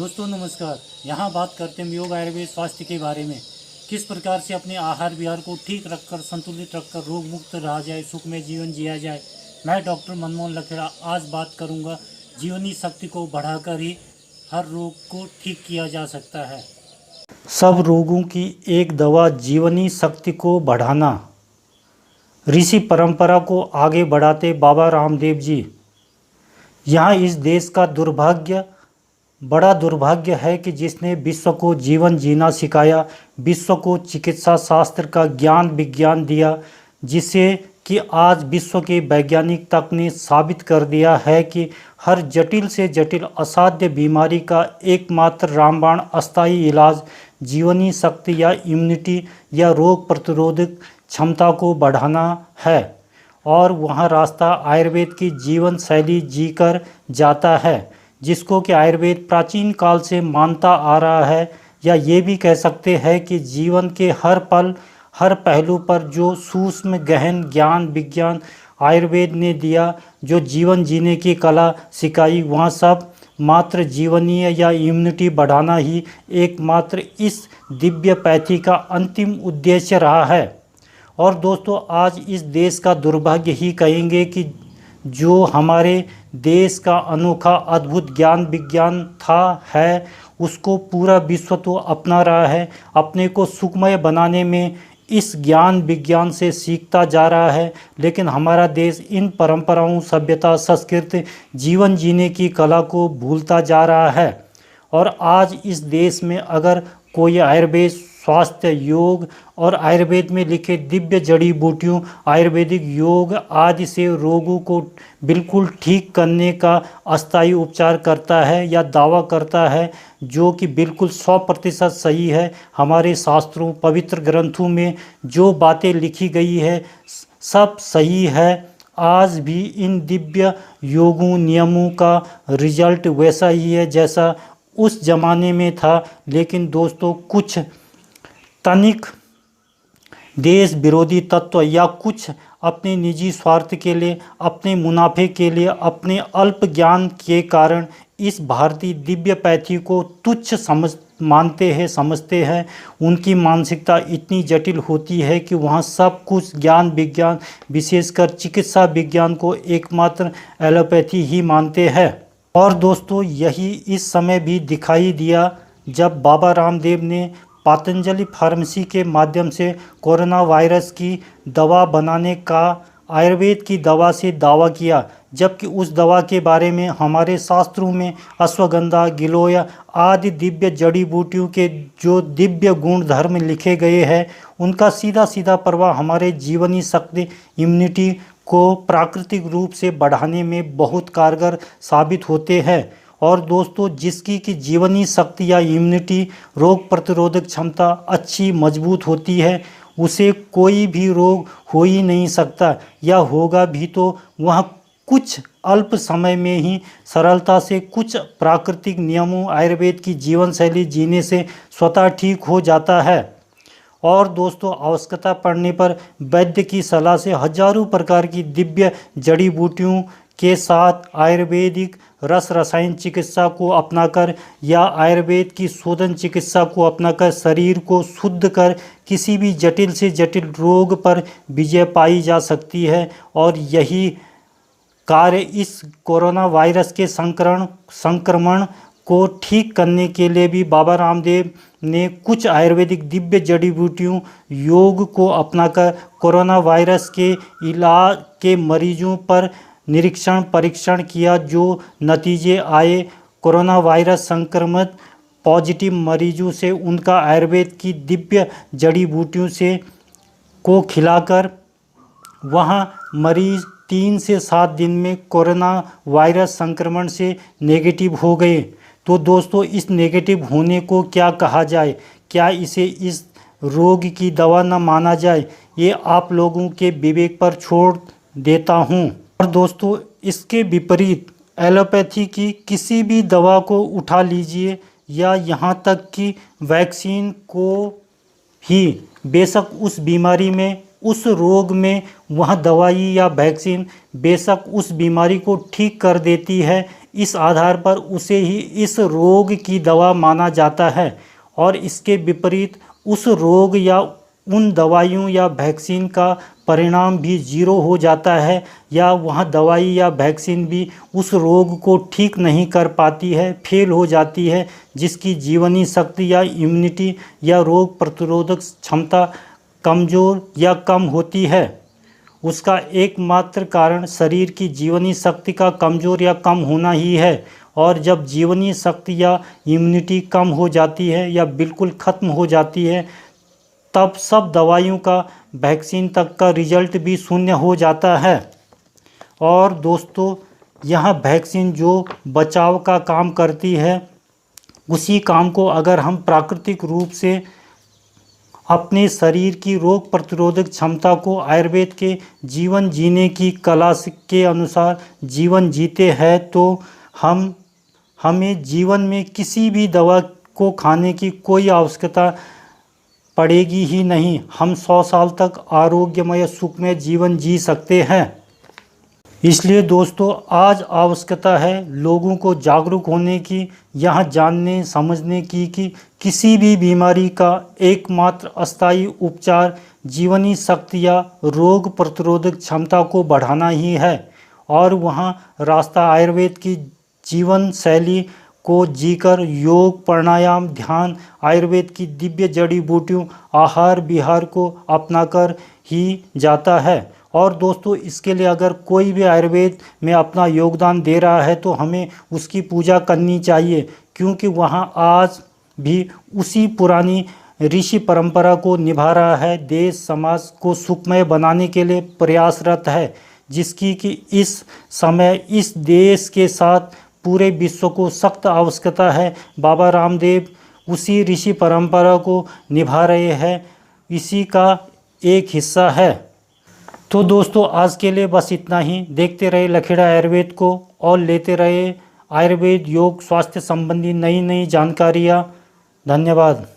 दोस्तों नमस्कार। यहाँ बात करते हैं योग आयुर्वेद स्वास्थ्य के बारे में। किस प्रकार से अपने आहार विहार को ठीक रखकर, संतुलित रखकर रोग मुक्त रहा जाए, सुखमय जीवन जिया जाए। मैं डॉक्टर मनमोहन लखेड़ा आज बात करूँगा जीवनी शक्ति को बढ़ाकर ही हर रोग को ठीक किया जा सकता है। सब रोगों की एक दवा जीवनी शक्ति को बढ़ाना। ऋषि परंपरा को आगे बढ़ाते बाबा रामदेव जी। यहाँ इस देश का बड़ा दुर्भाग्य है कि जिसने विश्व को जीवन जीना सिखाया, विश्व को चिकित्सा शास्त्र का ज्ञान विज्ञान दिया, जिसे कि आज विश्व के वैज्ञानिक तक ने साबित कर दिया है कि हर जटिल से जटिल असाध्य बीमारी का एकमात्र रामबाण अस्थायी इलाज जीवनी शक्ति या इम्यूनिटी या रोग प्रतिरोधक क्षमता को बढ़ाना है। और वह रास्ता आयुर्वेद की जीवन शैली जीकर जाता है, जिसको कि आयुर्वेद प्राचीन काल से मानता आ रहा है। या ये भी कह सकते हैं कि जीवन के हर पल हर पहलू पर जो सूक्ष्म गहन ज्ञान विज्ञान आयुर्वेद ने दिया, जो जीवन जीने की कला सिखाई, वह सब मात्र जीवनीय या इम्यूनिटी बढ़ाना ही एकमात्र इस दिव्य पैथी का अंतिम उद्देश्य रहा है। और दोस्तों आज इस देश का दुर्भाग्य ही कहेंगे कि जो हमारे देश का अनोखा अद्भुत ज्ञान विज्ञान है, उसको पूरा विश्व तो अपना रहा है, अपने को सुखमय बनाने में इस ज्ञान विज्ञान से सीखता जा रहा है। लेकिन हमारा देश इन परंपराओं, सभ्यता, संस्कृति, जीवन जीने की कला को भूलता जा रहा है। और आज इस देश में अगर कोई आयुर्वेद, स्वास्थ्य, योग और आयुर्वेद में लिखे दिव्य जड़ी बूटियों, आयुर्वेदिक योग आदि से रोगों को बिल्कुल ठीक करने का अस्थायी उपचार करता है या दावा करता है, जो कि बिल्कुल 100% सही है। हमारे शास्त्रों, पवित्र ग्रंथों में जो बातें लिखी गई है सब सही है। आज भी इन दिव्य योगों नियमों का रिजल्ट वैसा ही है जैसा उस ज़माने में था। लेकिन दोस्तों कुछ तनिक देश विरोधी तत्व या कुछ अपने निजी स्वार्थ के लिए, अपने मुनाफे के लिए, अपने अल्प ज्ञान के कारण इस भारतीय दिव्य पैथी को तुच्छ समझते हैं। उनकी मानसिकता इतनी जटिल होती है कि वहाँ सब कुछ ज्ञान विज्ञान, विशेषकर चिकित्सा विज्ञान को एकमात्र एलोपैथी ही मानते हैं। और दोस्तों यही इस समय भी दिखाई दिया जब बाबा रामदेव ने पतंजलि फार्मेसी के माध्यम से कोरोना वायरस की दवा बनाने का आयुर्वेद की दवा से दावा किया, जबकि उस दवा के बारे में हमारे शास्त्रों में अश्वगंधा, गिलोय आदि दिव्य जड़ी बूटियों के जो दिव्य गुण धर्म लिखे गए हैं, उनका सीधा सीधा प्रभाव हमारे जीवनी शक्ति, इम्यूनिटी को प्राकृतिक रूप से बढ़ाने में बहुत कारगर साबित होते हैं। और दोस्तों जिसकी कि जीवनी शक्ति या इम्यूनिटी, रोग प्रतिरोधक क्षमता अच्छी मजबूत होती है, उसे कोई भी रोग हो ही नहीं सकता, या होगा भी तो वह कुछ अल्प समय में ही सरलता से कुछ प्राकृतिक नियमों, आयुर्वेद की जीवन शैली जीने से स्वतः ठीक हो जाता है। और दोस्तों आवश्यकता पड़ने पर वैद्य की सलाह से हजारों प्रकार की दिव्य जड़ी बूटियों के साथ आयुर्वेदिक रस रसायन चिकित्सा को अपनाकर या आयुर्वेद की शोधन चिकित्सा को अपनाकर शरीर को शुद्ध कर किसी भी जटिल से जटिल रोग पर विजय पाई जा सकती है। और यही कार्य इस कोरोना वायरस के संक्रमण को ठीक करने के लिए भी बाबा रामदेव ने कुछ आयुर्वेदिक दिव्य जड़ी बूटियों योग को अपनाकर कोरोना वायरस के इलाज के मरीजों पर निरीक्षण परीक्षण किया। जो नतीजे आए, कोरोना वायरस संक्रमित पॉजिटिव मरीजों से उनका आयुर्वेद की दिव्य जड़ी बूटियों से को खिलाकर वहाँ मरीज 3 से 7 दिन में कोरोना वायरस संक्रमण से नेगेटिव हो गए। तो दोस्तों इस नेगेटिव होने को क्या कहा जाए, क्या इसे इस रोग की दवा न माना जाए, ये आप लोगों के विवेक पर छोड़ देता हूँ। और दोस्तों इसके विपरीत एलोपैथी की किसी भी दवा को उठा लीजिए या यहाँ तक कि वैक्सीन को ही, बेशक उस बीमारी में, उस रोग में वह दवाई या वैक्सीन बेशक उस बीमारी को ठीक कर देती है, इस आधार पर उसे ही इस रोग की दवा माना जाता है, और इसके विपरीत उस रोग या उन दवाइयों या वैक्सीन का परिणाम भी जीरो हो जाता है, या वह दवाई या वैक्सीन भी उस रोग को ठीक नहीं कर पाती है, फेल हो जाती है, जिसकी जीवनी शक्ति या इम्यूनिटी या रोग प्रतिरोधक क्षमता कमज़ोर या कम होती है। उसका एकमात्र कारण शरीर की जीवनी शक्ति का कमज़ोर या कम होना ही है, और जब जीवनी शक्ति या इम्यूनिटी कम हो जाती है या बिल्कुल ख़त्म हो जाती है, तब सब दवाइयों का वैक्सीन तक का रिजल्ट भी शून्य हो जाता है। और दोस्तों, यह वैक्सीन जो बचाव का काम करती है, उसी काम को अगर हम प्राकृतिक रूप से अपने शरीर की रोग प्रतिरोधक क्षमता को आयुर्वेद के जीवन जीने की कला के अनुसार जीवन जीते हैं, तो हमें जीवन में किसी भी दवा को खाने की कोई आवश्यकता पड़ेगी ही नहीं। हम 100 साल तक आरोग्यमय सुखमय जीवन जी सकते हैं। इसलिए दोस्तों, आज आवश्यकता है लोगों को जागरूक होने की, यह जानने समझने की कि किसी भी बीमारी का एकमात्र अस्थायी उपचार जीवनी शक्ति या रोग प्रतिरोधक क्षमता को बढ़ाना ही है, और वहाँ रास्ता आयुर्वेद की जीवन शैली को जीकर योग प्राणायाम ध्यान आयुर्वेद की दिव्य जड़ी बूटियों आहार विहार को अपनाकर ही जाता है। और दोस्तों, इसके लिए अगर कोई भी आयुर्वेद में अपना योगदान दे रहा है तो हमें उसकी पूजा करनी चाहिए, क्योंकि वहाँ आज भी उसी पुरानी ऋषि परंपरा को निभा रहा है, देश समाज को सुखमय बनाने के लिए प्रयासरत है, जिसकी कि इस समय इस देश के साथ पूरे विश्व को सख्त आवश्यकता है। बाबा रामदेव उसी ऋषि परंपरा को निभा रहे हैं, इसी का एक हिस्सा है। तो दोस्तों, आज के लिए बस इतना ही। देखते रहे लखेड़ा आयुर्वेद को और लेते रहे आयुर्वेद योग स्वास्थ्य संबंधी नई नई जानकारियाँ। धन्यवाद।